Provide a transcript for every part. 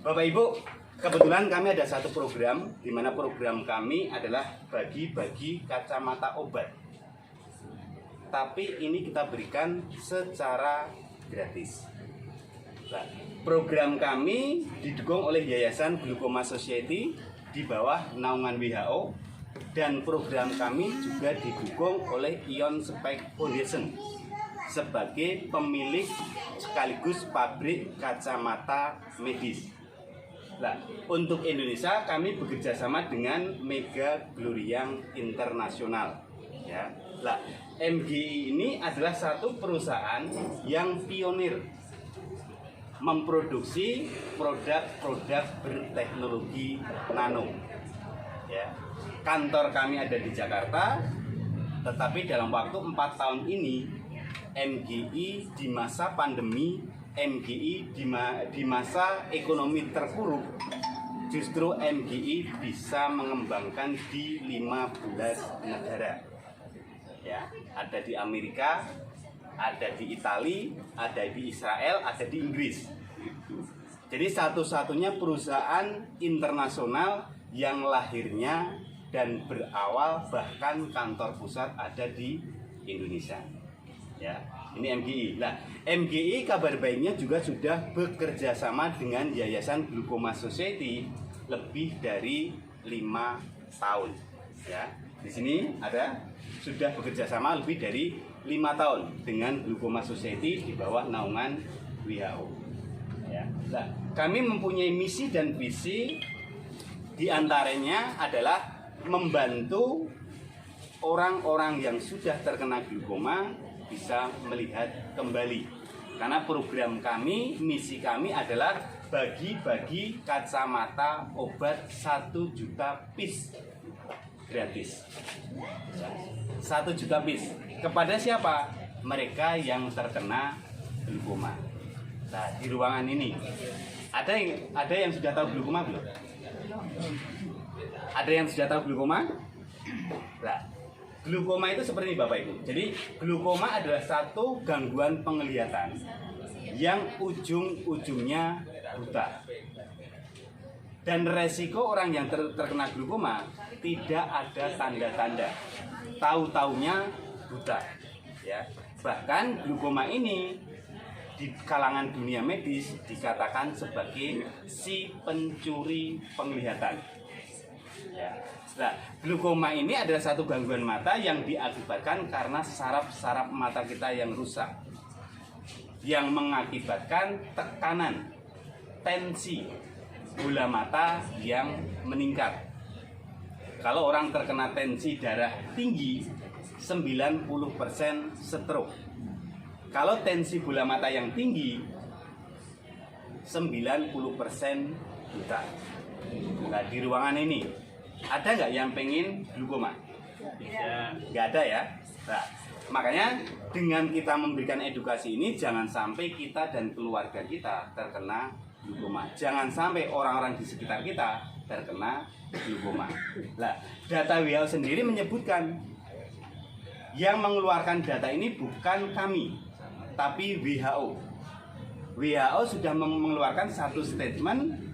Bapak Ibu, kebetulan kami ada satu program, di mana program kami adalah bagi-bagi kacamata obat. Tapi ini kita berikan secara gratis. Nah, program kami didukung oleh Yayasan Glaucoma Society di bawah naungan WHO, dan program kami juga didukung oleh Ion Spec Foundation sebagai pemilik sekaligus pabrik kacamata medis. Nah, untuk Indonesia kami bekerja sama dengan Mega Gloriang Internasional. Ya, nah, MGI ini adalah satu perusahaan yang pionir memproduksi produk-produk berteknologi nano. Ya, kantor kami ada di Jakarta, tetapi dalam waktu 4 tahun ini MGI di masa pandemi, MGI di masa ekonomi terpuruk, justru MGI bisa mengembangkan di 15 negara. Ya, ada di Amerika, ada di Italia, ada di Israel, ada di Inggris. Jadi satu-satunya perusahaan internasional yang lahirnya dan berawal bahkan kantor pusat ada di Indonesia. Ya, ini MGI. Nah, MGI kabar baiknya juga sudah bekerja sama dengan Yayasan Glaucoma Society lebih dari 5 tahun. Ya, di sini ada sudah bekerja sama lebih dari 5 tahun dengan Glaucoma Society di bawah naungan WHO. Ya, nah, kami mempunyai misi dan visi, diantaranya adalah membantu orang-orang yang sudah terkena glaukoma bisa melihat kembali. Karena program kami, misi kami adalah bagi-bagi kacamata obat 1 juta piece gratis. 1 juta piece. Kepada siapa? Mereka yang terkena glaukoma. Nah, di ruangan ini ada yang sudah tahu glaukoma belum? Ada yang sudah tahu glaukoma? Nah, glaukoma itu seperti ini Bapak Ibu. Jadi glaukoma adalah satu gangguan penglihatan yang ujung-ujungnya buta. Dan resiko orang yang terkena glaukoma tidak ada tanda-tanda. Tahu-taunya buta. Ya. Bahkan glaukoma ini di kalangan dunia medis dikatakan sebagai si pencuri penglihatan. Ya. Nah, glaukoma ini adalah satu gangguan mata yang diakibatkan karena saraf-saraf mata kita yang rusak, yang mengakibatkan tekanan, tensi bola mata yang meningkat. Kalau orang terkena tensi darah tinggi, 90% stroke. Kalau tensi bola mata yang tinggi, 90% buta. Nah, di ruangan ini ada nggak yang pengen glaukoma? Ya, nggak ada ya. Nah, makanya dengan kita memberikan edukasi ini, jangan sampai kita dan keluarga kita terkena glaukoma. Jangan sampai orang-orang di sekitar kita terkena glaukoma. Nah, data WHO sendiri menyebutkan, yang mengeluarkan data ini bukan kami, tapi WHO. WHO sudah mengeluarkan satu statement.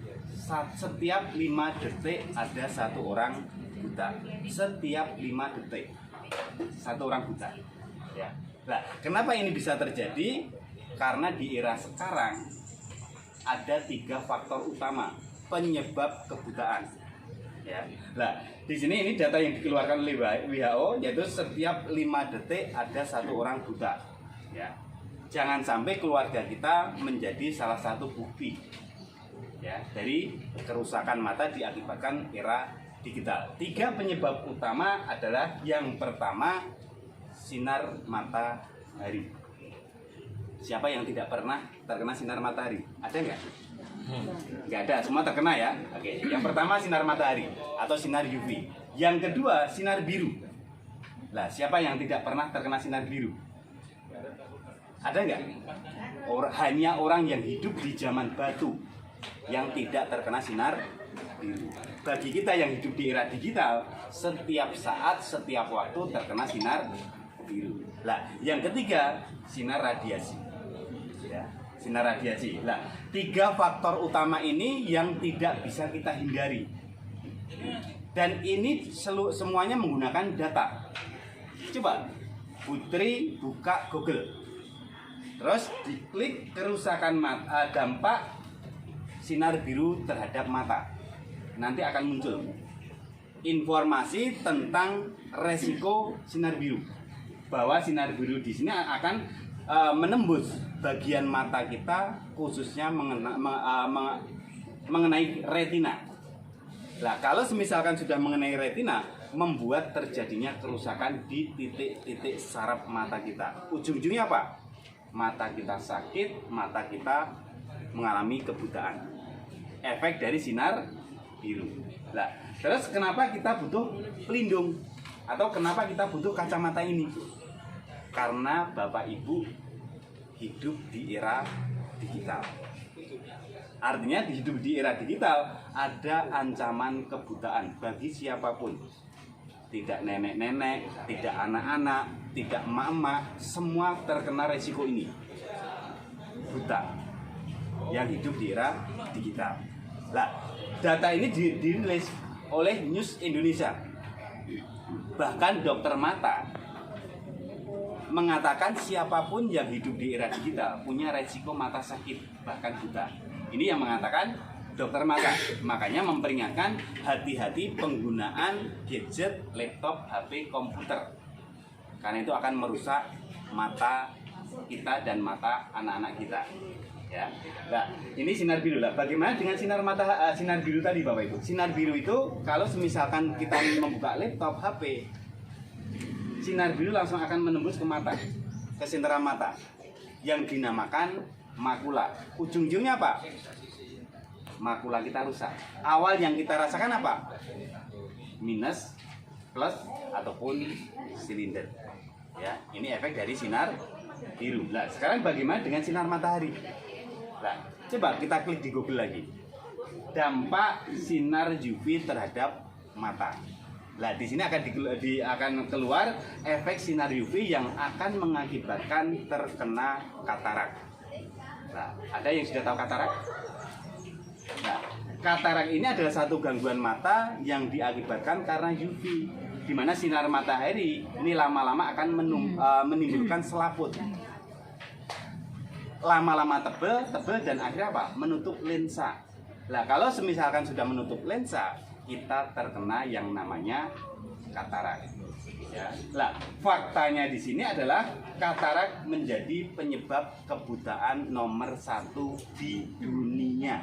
Setiap 5 detik ada 1 orang buta. Setiap 5 detik 1 orang buta. Ya. Nah, kenapa ini bisa terjadi? Karena di era sekarang ada 3 faktor utama penyebab kebutaan. Ya. Nah, di sini ini data yang dikeluarkan oleh WHO, yaitu setiap 5 detik ada 1 orang buta. Ya. Jangan sampai keluarga kita menjadi salah satu bukti, ya, dari kerusakan mata diakibatkan era digital. 3 penyebab utama adalah, yang pertama, sinar matahari. Siapa yang tidak pernah terkena sinar matahari? Ada nggak? Nggak ada, semua terkena ya. Oke. Yang pertama sinar matahari atau sinar UV. Yang kedua sinar biru. Nah, siapa yang tidak pernah terkena sinar biru? Ada nggak? Hanya orang yang hidup di zaman batu yang tidak terkena sinar biru. Bagi kita yang hidup di era digital, setiap saat, setiap waktu terkena sinar biru. Nah, yang ketiga, sinar radiasi. Ya. sinar radiasi. Nah, 3 faktor utama ini yang tidak bisa kita hindari. Dan ini semuanya menggunakan data. Coba Putri buka Google, terus diklik kerusakan mata, dampak sinar biru terhadap mata. Nanti akan muncul informasi tentang resiko sinar biru, bahwa sinar biru di sini akan menembus bagian mata kita, khususnya mengenai retina. Nah, kalau misalkan sudah mengenai retina, membuat terjadinya kerusakan di titik-titik saraf mata kita. Ujung-ujungnya apa? Mata kita sakit, mata kita mengalami kebutaan. Efek dari sinar biru. Nah, terus kenapa kita butuh pelindung? Atau kenapa kita butuh kacamata ini? Karena Bapak Ibu hidup di era digital. Artinya hidup di era digital ada ancaman kebutaan bagi siapapun. Tidak nenek-nenek, tidak anak-anak, tidak emak-emak, semua terkena resiko ini. Buta yang hidup di era digital. Nah, data ini dirilis oleh News Indonesia. Bahkan dokter mata mengatakan siapapun yang hidup di era digital punya resiko mata sakit, bahkan buta. Ini yang mengatakan dokter mata. Makanya memperingatkan hati-hati penggunaan gadget, laptop, HP, komputer. Karena itu akan merusak mata kita dan mata anak-anak kita. Ya. Nah, ini sinar biru lah. Bagaimana dengan sinar biru tadi, Bapak Ibu? Sinar biru itu kalau misalkan kita membuka laptop, HP, sinar biru langsung akan menembus ke mata, ke sindera mata, yang dinamakan makula. Ujung-ujungnya apa? Makula kita rusak. Awal yang kita rasakan apa? Minus, plus, ataupun silinder. Ya, ini efek dari sinar biru. Nah, sekarang bagaimana dengan sinar matahari? Nah, coba kita klik di Google lagi. Dampak sinar UV terhadap mata. Nah, di sini akan keluar efek sinar UV yang akan mengakibatkan terkena katarak. Nah, ada yang sudah tahu katarak? Nah, katarak ini adalah satu gangguan mata yang diakibatkan karena UV, di mana sinar matahari ini lama-lama akan menimbulkan selaput. Lama-lama tebel dan akhirnya apa? Menutup lensa. Nah, kalau misalkan sudah menutup lensa, kita terkena yang namanya katarak. Ya. Nah, faktanya di sini adalah katarak menjadi penyebab kebutaan nomor 1 di dunia.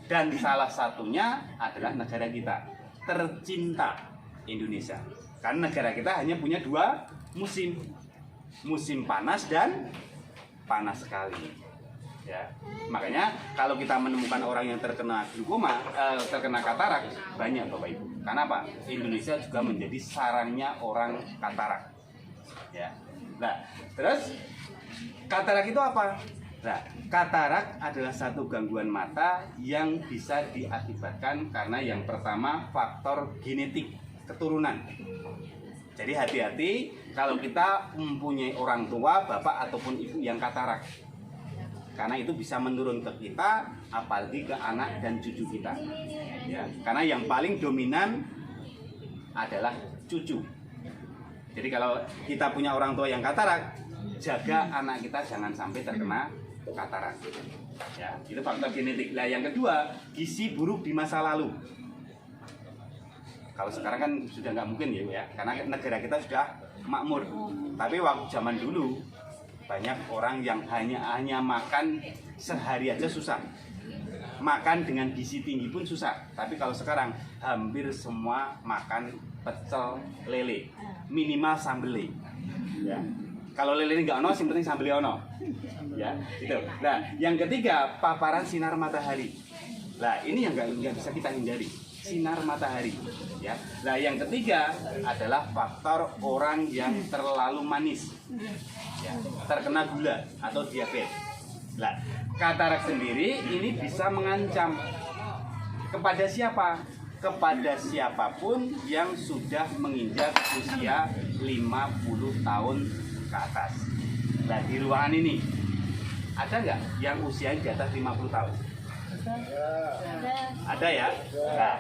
Dan salah satunya adalah negara kita tercinta, Indonesia. Karena negara kita hanya punya 2 musim. Musim panas dan panas sekali. Ya. Makanya kalau kita menemukan orang yang terkena glaukoma, terkena katarak, banyak Bapak Ibu. Karena apa? Indonesia juga menjadi sarangnya orang katarak. Ya. Nah, terus katarak itu apa? Nah, katarak adalah satu gangguan mata yang bisa diakibatkan karena yang pertama faktor genetik, keturunan. Jadi hati-hati kalau kita mempunyai orang tua, bapak ataupun ibu yang katarak. Karena itu bisa menurun ke kita, apalagi ke anak dan cucu kita. Ya, karena yang paling dominan adalah cucu. Jadi kalau kita punya orang tua yang katarak, jaga anak kita jangan sampai terkena katarak. Ya, itu faktor genetik. Nah, yang kedua, gizi buruk di masa lalu. Kalau sekarang kan sudah nggak mungkin ya, karena negara kita sudah makmur. Tapi waktu zaman dulu banyak orang yang hanya makan sehari aja susah. Makan dengan gizi tinggi pun susah. Tapi kalau sekarang hampir semua makan pecel lele, minimal sambele. Ya. Kalau lele nggak ono, yang penting sambele ono. Ya, itu. Nah, yang ketiga paparan sinar matahari. Nah, ini yang nggak bisa kita hindari. Sinar matahari, ya. Nah, yang ketiga adalah faktor orang yang terlalu manis, ya, terkena gula atau diabetes. Nah, katarak sendiri ini bisa mengancam kepada siapa? Kepada siapapun yang sudah menginjak usia 50 tahun ke atas. Nah, di ruangan ini Ada nggak yang usianya di atas 50 tahun? Ada ya? Nah,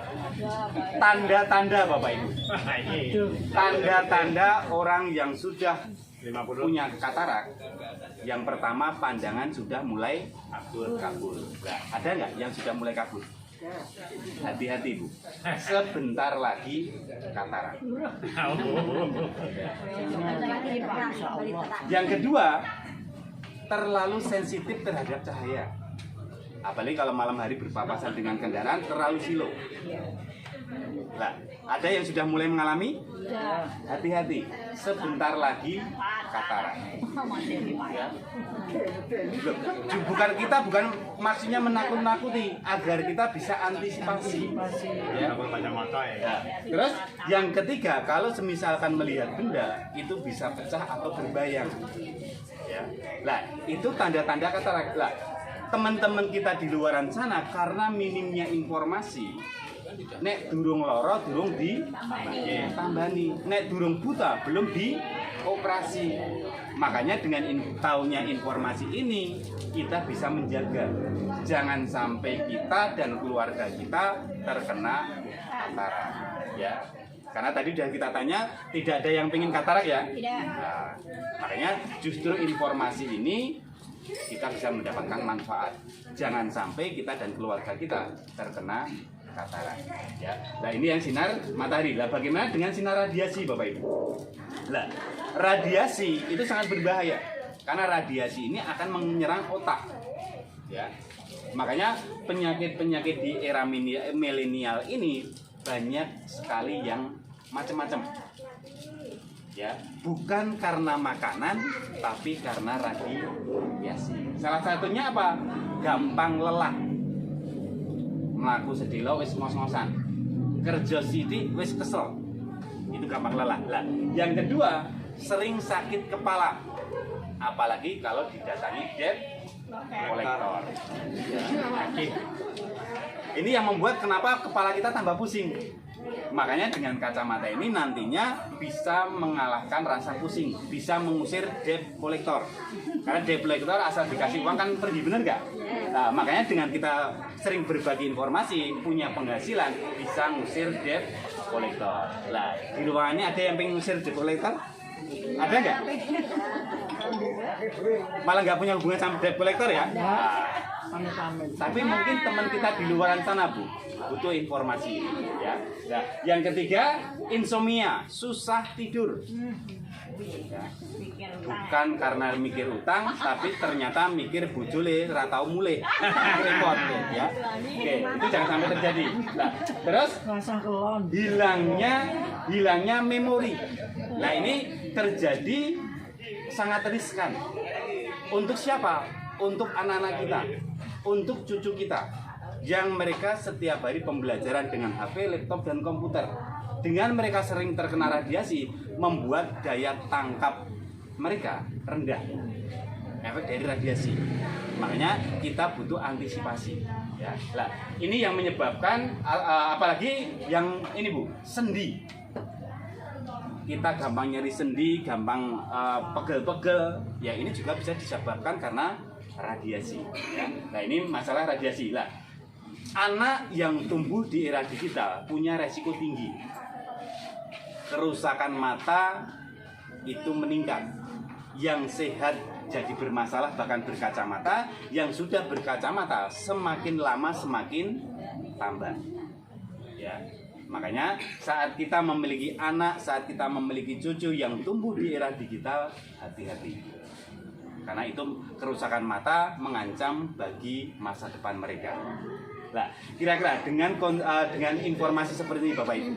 tanda-tanda Bapak Ibu. Tanda-tanda orang yang sudah punya katarak. Yang pertama, pandangan sudah mulai kabur. Nah, ada nggak yang sudah mulai kabur? Hati-hati Bu, sebentar lagi katarak. Yang kedua, terlalu sensitif terhadap cahaya. Apalagi kalau malam hari berpapasan dengan kendaraan, terlalu silau. Nah, ada yang sudah mulai mengalami? Hati-hati, sebentar lagi katarak. Ya. Bukan maksudnya menakut-nakuti, agar kita bisa antisipasi. Ya. Ya. Terus yang ketiga, kalau semisalkan melihat benda itu bisa pecah atau berbayang. Ya. Nah, itu tanda-tanda katarak. Nah, teman-teman kita di luaran sana karena minimnya informasi, nek durung loro durung ditambani, nek durung buta belum dioperasi. Makanya dengan tahunya informasi ini kita bisa menjaga jangan sampai kita dan keluarga kita terkena katarak, ya. Karena tadi sudah kita tanya, tidak ada yang pengen katarak ya. Tidak. Nah, makanya justru informasi ini kita bisa mendapatkan manfaat. Jangan sampai kita dan keluarga kita terkena katarak. Ya. Nah, ini yang sinar matahari. Lah, bagaimana dengan sinar radiasi, Bapak Ibu? Lah, radiasi itu sangat berbahaya karena radiasi ini akan menyerang otak. Ya. Makanya penyakit-penyakit di era milenial ini banyak sekali yang macam-macam. Ya, bukan karena makanan tapi karena radiasi. Salah satunya apa? Gampang lelah. Mlaku sedilo wis ngos-ngosan. Kerja sithik wis kesel. Itu gampang lelah. Lah, yang kedua, sering sakit kepala. Apalagi kalau didatangi debt collector. Ya. Ini yang membuat kenapa kepala kita tambah pusing. Makanya dengan kacamata ini nantinya bisa mengalahkan rasa pusing, bisa mengusir debt collector. Karena debt collector asal dikasih uang kan pergi, bener nggak? Nah, makanya dengan kita sering berbagi informasi, punya penghasilan, bisa ngusir debt collector. Nah, di ruangannya ada yang pengen ngusir debt collector? Ada nggak? Malah nggak punya hubungan sama debt collector ya? Nah, tapi mungkin teman kita di luaran sana Bu butuh informasi ya. Nah, yang ketiga, insomnia, susah tidur. Ya. Bukan karena mikir utang, tapi ternyata mikir bojole ra tau mulih. Repot ya. Oke, itu jangan sampai terjadi. Nah, terus hilangnya memori. Nah, ini terjadi sangat riskan. Untuk siapa? Untuk anak-anak kita, untuk cucu kita, yang mereka setiap hari pembelajaran dengan HP, laptop, dan komputer. Dengan mereka sering terkena radiasi, membuat daya tangkap mereka rendah. Efek dari radiasi. Makanya kita butuh antisipasi. Ya. Nah, ini yang menyebabkan, apalagi yang ini Bu, sendi. Kita gampang nyeri sendi, gampang pegel-pegel. Ya, ini juga bisa disebabkan karena radiasi. Ya. Nah, ini masalah radiasi. Lah, anak yang tumbuh di era digital punya resiko tinggi. Kerusakan mata itu meningkat. Yang sehat jadi bermasalah bahkan berkacamata. Yang sudah berkacamata semakin lama semakin tambah. Ya. Makanya saat kita memiliki anak, saat kita memiliki cucu yang tumbuh di era digital, hati-hati. Karena itu kerusakan mata mengancam bagi masa depan mereka. Nah, kira-kira dengan informasi seperti ini Bapak Ibu,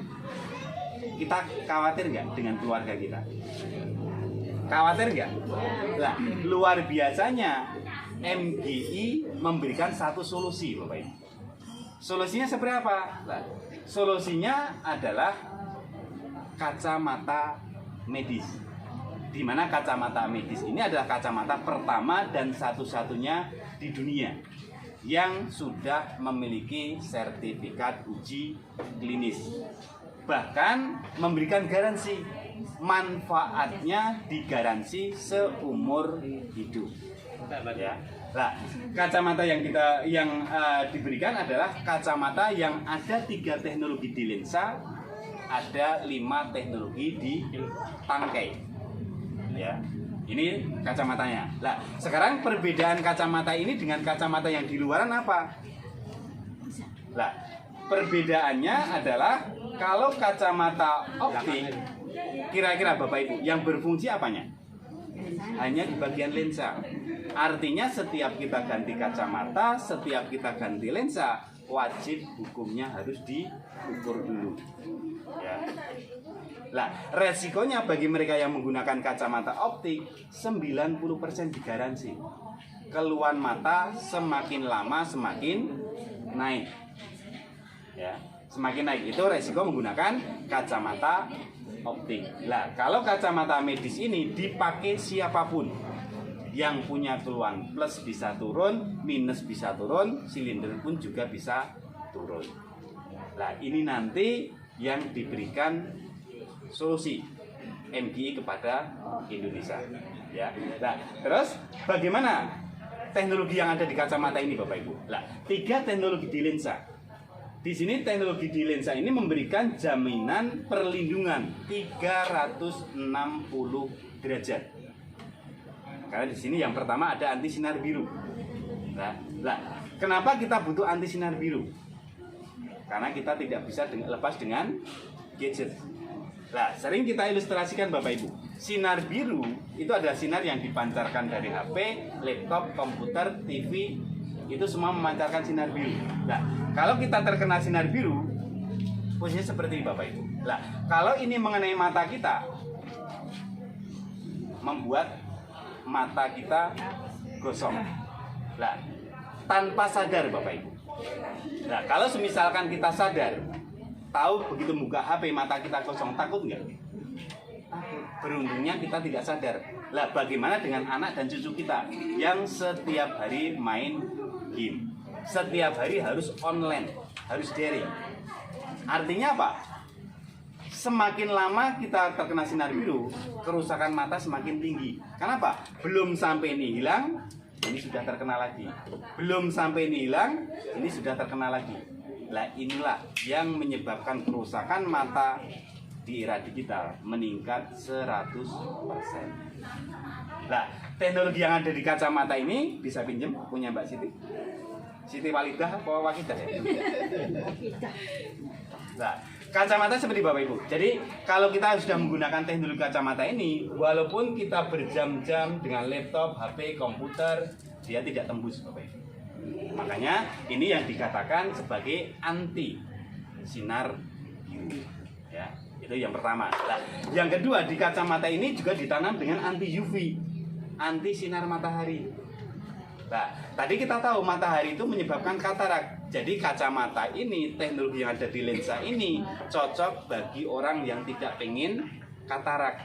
kita khawatir nggak dengan keluarga kita? Khawatir nggak? Nah, luar biasanya MGI memberikan satu solusi Bapak Ibu. Solusinya seperti apa? Nah, solusinya adalah kacamata medis. Di mana kacamata medis ini adalah kacamata pertama dan satu-satunya di dunia yang sudah memiliki sertifikat uji klinis. Bahkan memberikan garansi, manfaatnya digaransi seumur hidup. Ya. Nah, kacamata yang diberikan adalah kacamata yang ada 3 teknologi di lensa, ada 5 teknologi di tangkai. Ya. Ini kacamatanya. Nah, sekarang perbedaan kacamata ini dengan kacamata yang di luaran apa? Nah, perbedaannya adalah kalau kacamata optik, kira-kira Bapak Ibu, yang berfungsi apanya? Hanya di bagian lensa. Artinya setiap kita ganti kacamata, setiap kita ganti lensa, wajib hukumnya harus diukur dulu. Ya. Nah, resikonya bagi mereka yang menggunakan kacamata optik 90% digaransi. Keluhan mata semakin lama semakin naik. Ya, semakin naik itu resiko menggunakan kacamata optik. Nah, kalau kacamata medis ini dipakai siapapun, yang punya keluhan plus bisa turun, minus bisa turun, silinder pun juga bisa turun. Nah, ini nanti yang diberikan solusi MGI kepada Indonesia. Ya. Nah, terus bagaimana teknologi yang ada di kacamata ini, Bapak Ibu? Nah, 3 teknologi di lensa. Di sini teknologi di lensa ini memberikan jaminan perlindungan 360 derajat. Karena di sini yang pertama ada anti sinar biru. Nah, kenapa kita butuh anti sinar biru? Karena kita tidak bisa lepas dengan gadget. Nah, sering kita ilustrasikan Bapak Ibu. Sinar biru itu adalah sinar yang dipancarkan dari HP, laptop, komputer, TV. Itu semua memancarkan sinar biru. Nah, kalau kita terkena sinar biru, posisinya seperti ini Bapak Ibu. Nah, kalau ini mengenai mata kita, membuat mata kita gosong. Nah, tanpa sadar Bapak Ibu. Nah, kalau misalkan kita sadar, tahu begitu buka HP mata kita kosong, takut nggak? Beruntungnya kita tidak sadar. Lah, bagaimana dengan anak dan cucu kita yang setiap hari main game, setiap hari harus online, harus daring? Artinya apa? Semakin lama kita terkena sinar biru, kerusakan mata semakin tinggi. Kenapa? Belum sampai ini hilang, ini sudah terkena lagi. Belum sampai ini hilang, ini sudah terkena lagi. Nah, inilah yang menyebabkan kerusakan mata di era digital meningkat 100%. Nah, teknologi yang ada di kacamata ini bisa pinjam punya Mbak Siti. Siti Walidah apa Wakidah ya? Nah, kacamata seperti Bapak Ibu. Jadi kalau kita sudah menggunakan teknologi kacamata ini, walaupun kita berjam-jam dengan laptop, HP, komputer, dia tidak tembus Bapak Ibu. Makanya ini yang dikatakan sebagai anti sinar biru. Ya, itu yang pertama. Nah, yang kedua di kacamata ini juga ditanam dengan anti UV, anti sinar matahari. Nah, tadi kita tahu matahari itu menyebabkan katarak. Jadi kacamata ini, teknologi yang ada di lensa ini cocok bagi orang yang tidak pengen katarak.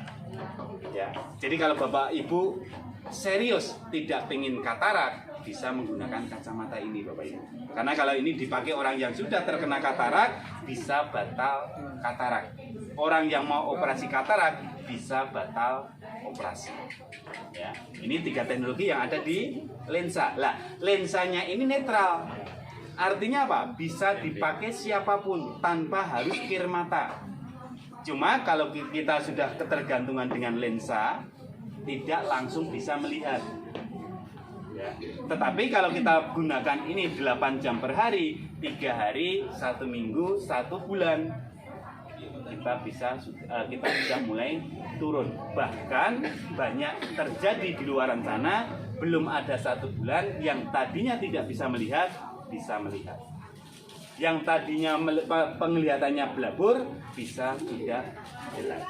Ya. Jadi kalau Bapak Ibu serius tidak pengen katarak, bisa menggunakan kacamata ini Bapak Ibu. Karena kalau ini dipakai orang yang sudah terkena katarak, bisa batal katarak. Orang yang mau operasi katarak bisa batal operasi. Ya, ini 3 teknologi yang ada di lensa. Lah, lensanya ini netral. Artinya apa? Bisa dipakai siapapun tanpa harus kir mata. Cuma kalau kita sudah ketergantungan dengan lensa, tidak langsung bisa melihat. Ya. Tetapi kalau kita gunakan ini 8 jam per hari, 3 hari, 1 minggu, 1 bulan, kita bisa mulai turun. Bahkan banyak terjadi di luaran sana, belum ada 1 bulan yang tadinya tidak bisa melihat, bisa melihat. Yang tadinya penglihatannya blabur, bisa tidak jelas.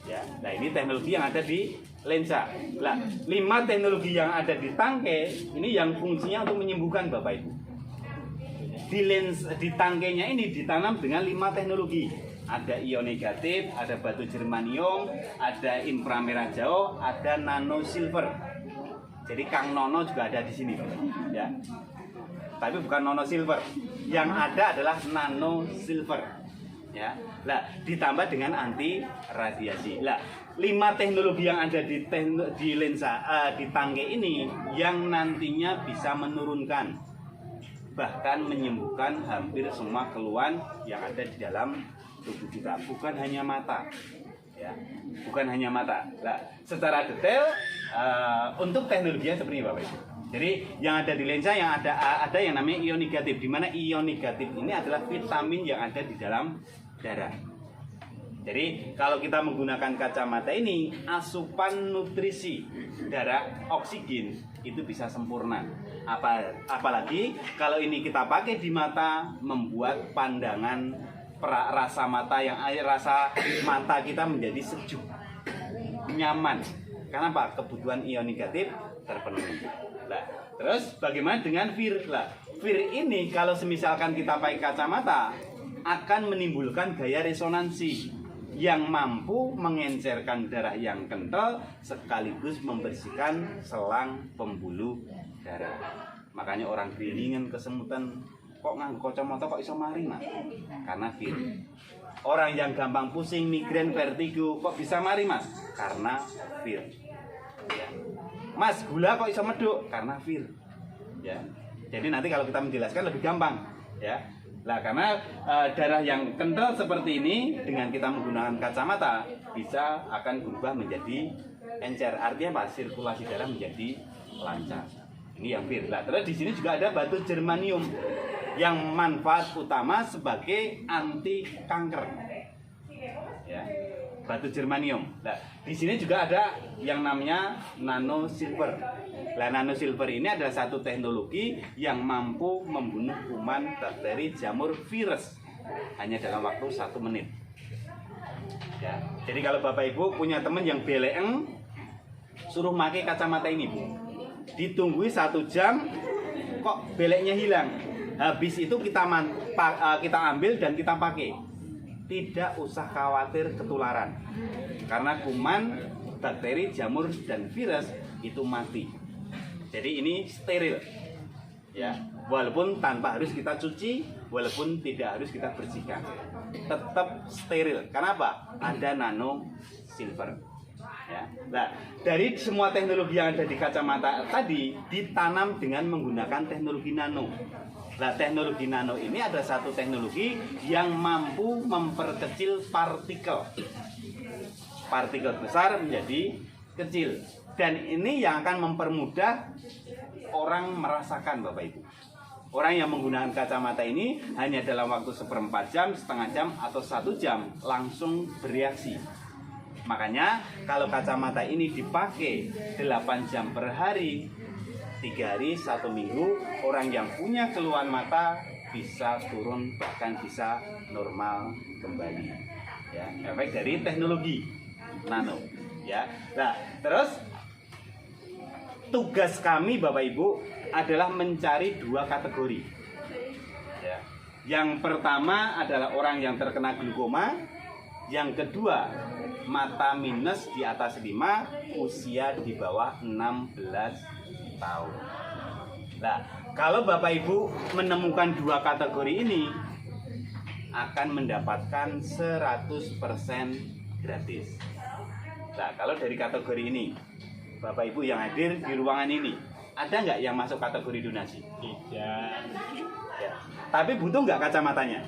Ya, nah ini teknologi yang ada di lensa. Nah, 5 teknologi yang ada di tangkai ini yang fungsinya untuk menyembuhkan Bapak Ibu. Di tangkainya ini ditanam dengan 5 teknologi. Ada ion negatif, ada batu germanium, ada inframerah jauh, ada nano silver. Jadi Kang Nono juga ada di sini, Bapak. Ya. Tapi bukan nano silver. Yang ada adalah nano silver. Ya. Nah, ditambah dengan anti radiasi. Nah, 5 teknologi yang ada di lensa di tangke ini yang nantinya bisa menurunkan bahkan menyembuhkan hampir semua keluhan yang ada di dalam tubuh kita, bukan hanya mata ya, bukan hanya mata. Nah, secara detail untuk teknologinya seperti ini Bapak Ibu. Jadi yang ada di lensa yang ada yang namanya ion negatif, di mana ion negatif ini adalah vitamin yang ada di dalam darah. Jadi kalau kita menggunakan kacamata ini, asupan nutrisi darah oksigen itu bisa sempurna. Apalagi kalau ini kita pakai di mata, membuat pandangan rasa mata kita menjadi sejuk, nyaman. Karena apa? Kebutuhan ion negatif terpenuhi. Nah, terus bagaimana dengan VIR? Nah, VIR ini kalau semisalkan kita pakai kacamata akan menimbulkan gaya resonansi yang mampu mengencerkan darah yang kental sekaligus membersihkan selang pembuluh darah. Makanya orang kelingan, kesemutan, kok nganggo kacamata kok iso mari, Mas? Karena VIR. Orang yang gampang pusing, migrain, vertigo, kok bisa mari, Mas? Karena VIR. Ya. Mas, gula kok iso meduk? Karena VIR. Ya. Jadi nanti kalau kita menjelaskan lebih gampang, ya. Nah, karena darah yang kental seperti ini dengan kita menggunakan kacamata bisa akan berubah menjadi encer. Artinya apa? Sirkulasi darah menjadi lancar. Ini yang VIR. Nah, terus di sini juga ada batu germanium yang manfaat utama sebagai anti kanker. Ya. Batu germanium. Nah, di sini juga ada yang namanya nano silver. Nah, nano silver ini adalah satu teknologi yang mampu membunuh kuman, bakteri, jamur, virus hanya dalam waktu 1 menit. Ya. Jadi kalau Bapak Ibu punya teman yang beleeng, suruh pakai kacamata ini, Bu. Ditunggu 1 jam, kok beleknya hilang. Habis itu kita ambil dan kita pakai. Tidak usah khawatir ketularan, karena kuman, bakteri, jamur, dan virus itu mati. Jadi ini steril, ya. Walaupun tanpa harus kita cuci, walaupun tidak harus kita bersihkan, tetap steril. Kenapa? Ada nano silver. Ya. Nah, dari semua teknologi yang ada di kacamata tadi ditanam dengan menggunakan teknologi nano. Nah, teknologi nano ini adalah satu teknologi yang mampu memperkecil partikel besar menjadi kecil, dan ini yang akan mempermudah orang merasakan, Bapak Ibu. Orang yang menggunakan kacamata ini hanya dalam waktu 1/4 jam, setengah jam, atau 1 jam langsung bereaksi. Makanya kalau kacamata ini dipakai 8 jam per hari, 3 hari, 1 minggu, orang yang punya keluhan mata bisa turun, bahkan bisa normal kembali. Ya, efek dari teknologi nano. Ya, nah terus tugas kami Bapak Ibu adalah mencari 2 kategori. Ya. Yang pertama adalah orang yang terkena glaukoma, yang kedua mata minus di atas 5, usia di bawah 16 tahun. Nah, kalau Bapak Ibu menemukan 2 kategori ini akan mendapatkan 100% gratis. Nah, kalau dari kategori ini, Bapak Ibu yang hadir di ruangan ini, ada nggak yang masuk kategori donasi? Tidak. Ya. Tapi butuh nggak kacamatanya?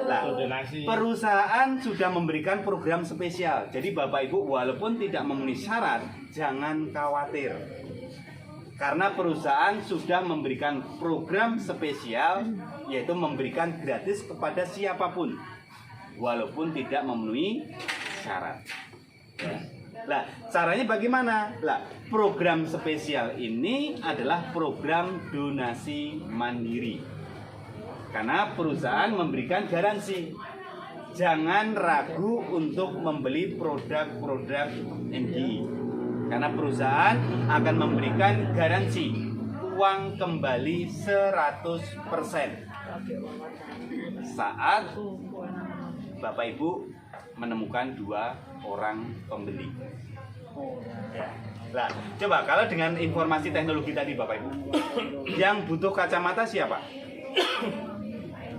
Nah, perusahaan sudah memberikan program spesial. Jadi Bapak Ibu walaupun tidak memenuhi syarat, jangan khawatir. Karena perusahaan sudah memberikan program spesial, yaitu memberikan gratis kepada siapapun, walaupun tidak memenuhi syarat. Ya. Nah, caranya bagaimana? Nah, program spesial ini adalah program donasi mandiri. Karena perusahaan memberikan garansi. Jangan ragu untuk membeli produk-produk MGI. Karena perusahaan akan memberikan garansi uang kembali 100% saat Bapak Ibu menemukan 2 orang pembeli. Ya. Nah, coba kalau dengan informasi teknologi tadi Bapak Ibu, yang butuh kacamata siapa?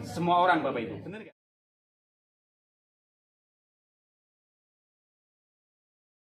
Semua orang Bapak Ibu, benar nggak?